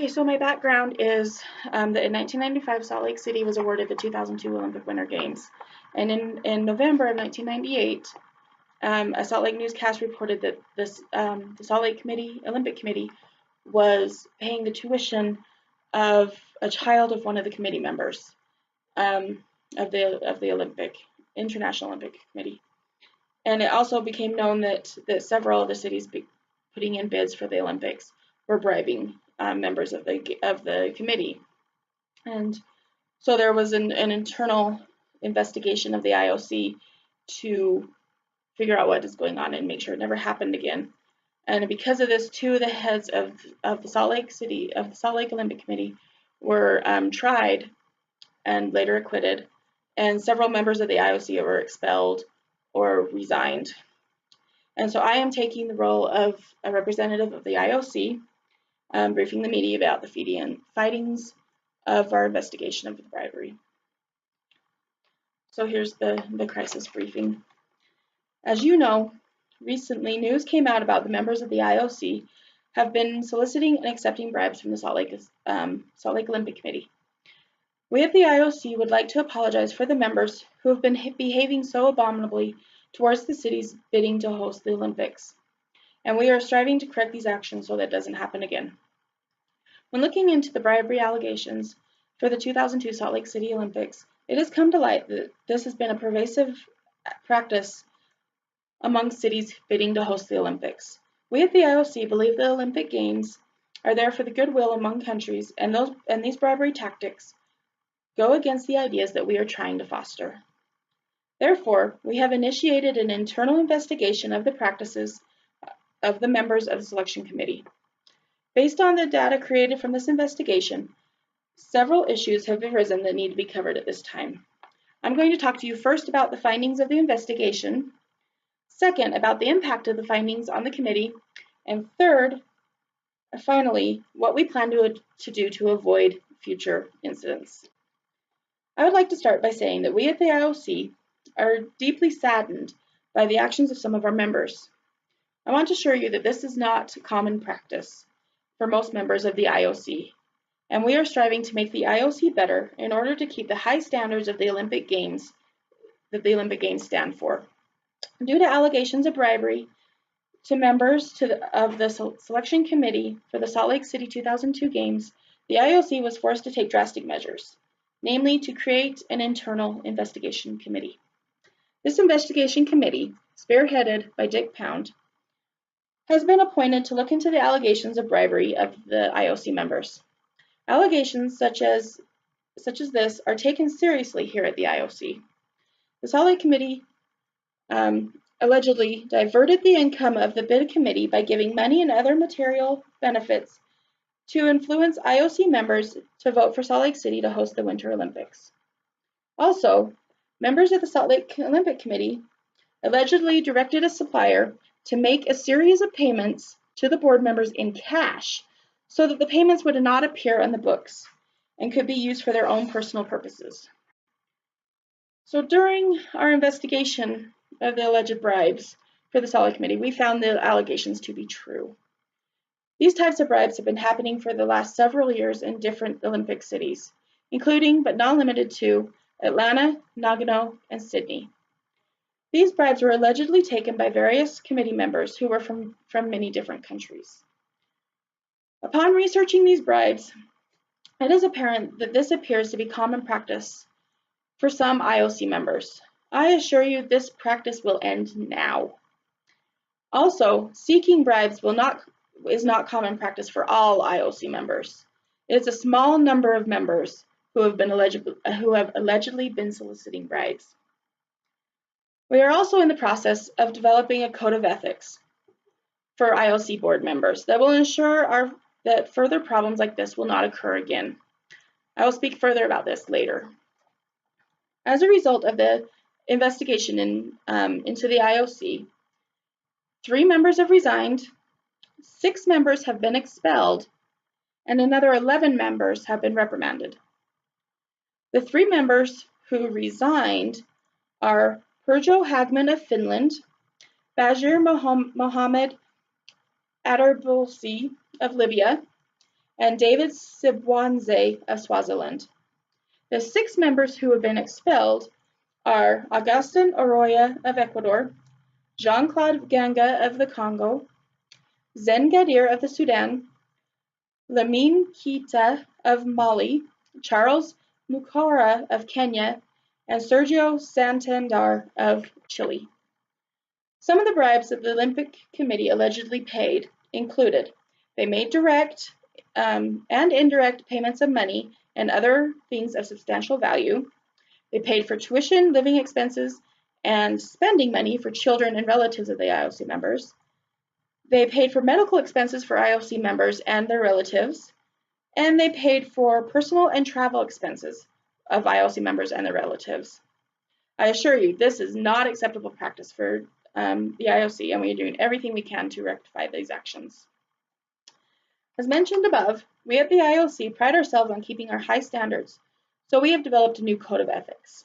Okay, so my background is that in 1995, Salt Lake City was awarded the 2002 Olympic Winter Games. And in November of 1998, a Salt Lake newscast reported that the Salt Lake Olympic Committee was paying the tuition of a child of one of the committee members of the International Olympic Committee. And it also became known that several of the cities putting in bids for the Olympics were bribing members of the committee. And so there was an internal investigation of the IOC to figure out what is going on and make sure it never happened again. And because of this, two of the heads of the Salt Lake Olympic Committee were tried and later acquitted, and several members of the IOC were expelled or resigned. And so I am taking the role of a representative of the IOC, briefing the media about the findings of our investigation of the bribery. So here's the crisis briefing. As you know, recently news came out about the members of the IOC have been soliciting and accepting bribes from the Salt Lake Olympic Committee. We at the IOC would like to apologize for the members who have been behaving so abominably towards the cities bidding to host the Olympics, and we are striving to correct these actions so that it doesn't happen again. When looking into the bribery allegations for the 2002 Salt Lake City Olympics, it has come to light that this has been a pervasive practice among cities bidding to host the Olympics. We at the IOC believe the Olympic Games are there for the goodwill among countries, and these bribery tactics go against the ideas that we are trying to foster. Therefore, we have initiated an internal investigation of the practices of the members of the selection committee. Based on the data created from this investigation, several issues have arisen that need to be covered at this time. I'm going to talk to you first about the findings of the investigation, second, about the impact of the findings on the committee, and third, finally, what we plan to do to avoid future incidents. I would like to start by saying that we at the IOC are deeply saddened by the actions of some of our members. I want to assure you that this is not common practice for most members of the IOC, and we are striving to make the IOC better in order to keep the high standards of the Olympic Games that the Olympic Games stand for. Due to allegations of bribery to members of the selection committee for the Salt Lake City 2002 Games, the IOC was forced to take drastic measures, namely to create an internal investigation committee. This investigation committee, spearheaded by Dick Pound, has been appointed to look into the allegations of bribery of the IOC members. Allegations such as this are taken seriously here at the IOC. The Salt Lake Committee allegedly diverted the income of the bid committee by giving money and other material benefits to influence IOC members to vote for Salt Lake City to host the Winter Olympics. Also, members of the Salt Lake Olympic Committee allegedly directed a supplier to make a series of payments to the board members in cash so that the payments would not appear on the books and could be used for their own personal purposes. So during our investigation of the alleged bribes for the Salt Lake Committee, we found the allegations to be true. These types of bribes have been happening for the last several years in different Olympic cities, including but not limited to Atlanta, Nagano, and Sydney. These bribes were allegedly taken by various committee members who were from many different countries. Upon researching these bribes, it is apparent that this appears to be common practice for some IOC members. I assure you this practice will end now. Also, seeking bribes is not common practice for all IOC members. It is a small number of members who have allegedly been soliciting bribes. We are also in the process of developing a code of ethics for IOC board members that will ensure that further problems like this will not occur again. I will speak further about this later. As a result of the investigation into the IOC, 3 members have resigned, 6 members have been expelled, and another 11 members have been reprimanded. The 3 members who resigned are Perjo Hagman of Finland, Bashir Mohammed Aderbulsi of Libya, and David Sibwanze of Swaziland. The 6 members who have been expelled are Augustin Arroyo of Ecuador, Jean-Claude Ganga of the Congo, Zen Gadir of the Sudan, Lamine Keita of Mali, Charles Mukara of Kenya, and Sergio Santander of Chile. Some of the bribes that the Olympic Committee allegedly paid included: they made direct and indirect payments of money and other things of substantial value. They paid for tuition, living expenses, and spending money for children and relatives of the IOC members. They paid for medical expenses for IOC members and their relatives. And they paid for personal and travel expenses of IOC members and their relatives. I assure you, this is not acceptable practice for the IOC, and we are doing everything we can to rectify these actions. As mentioned above, we at the IOC pride ourselves on keeping our high standards, so we have developed a new code of ethics.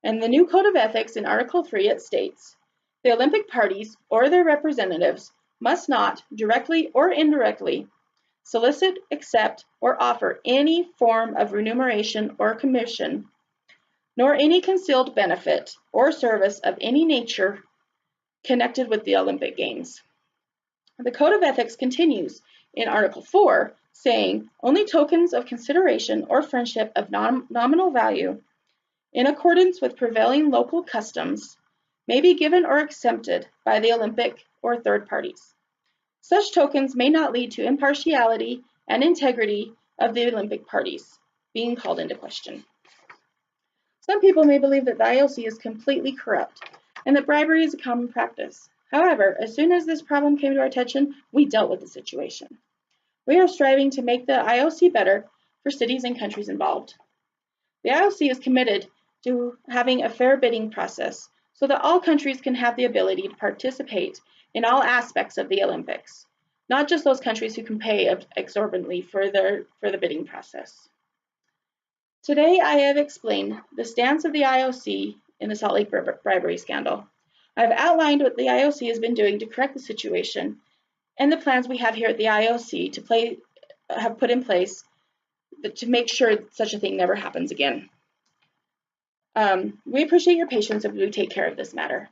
And the new code of ethics in Article 3, it states, the Olympic parties or their representatives must not, directly or indirectly, solicit, accept, or offer any form of remuneration or commission, nor any concealed benefit or service of any nature connected with the Olympic Games. The Code of Ethics continues in Article 4, saying only tokens of consideration or friendship of nominal value, in accordance with prevailing local customs, may be given or accepted by the Olympic or third parties. Such tokens may not lead to impartiality and integrity of the Olympic parties being called into question. Some people may believe that the IOC is completely corrupt and that bribery is a common practice. However, as soon as this problem came to our attention, we dealt with the situation. We are striving to make the IOC better for cities and countries involved. The IOC is committed to having a fair bidding process so that all countries can have the ability to participate in all aspects of the Olympics, not just those countries who can pay exorbitantly for the bidding process. Today, I have explained the stance of the IOC in the Salt Lake bribery scandal. I have outlined what the IOC has been doing to correct the situation and the plans we have here at the IOC have put in place to make sure such a thing never happens again. We appreciate your patience as we take care of this matter.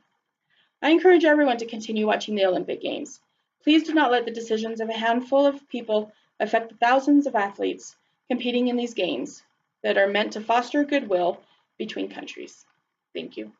I encourage everyone to continue watching the Olympic Games. Please do not let the decisions of a handful of people affect the thousands of athletes competing in these games that are meant to foster goodwill between countries. Thank you.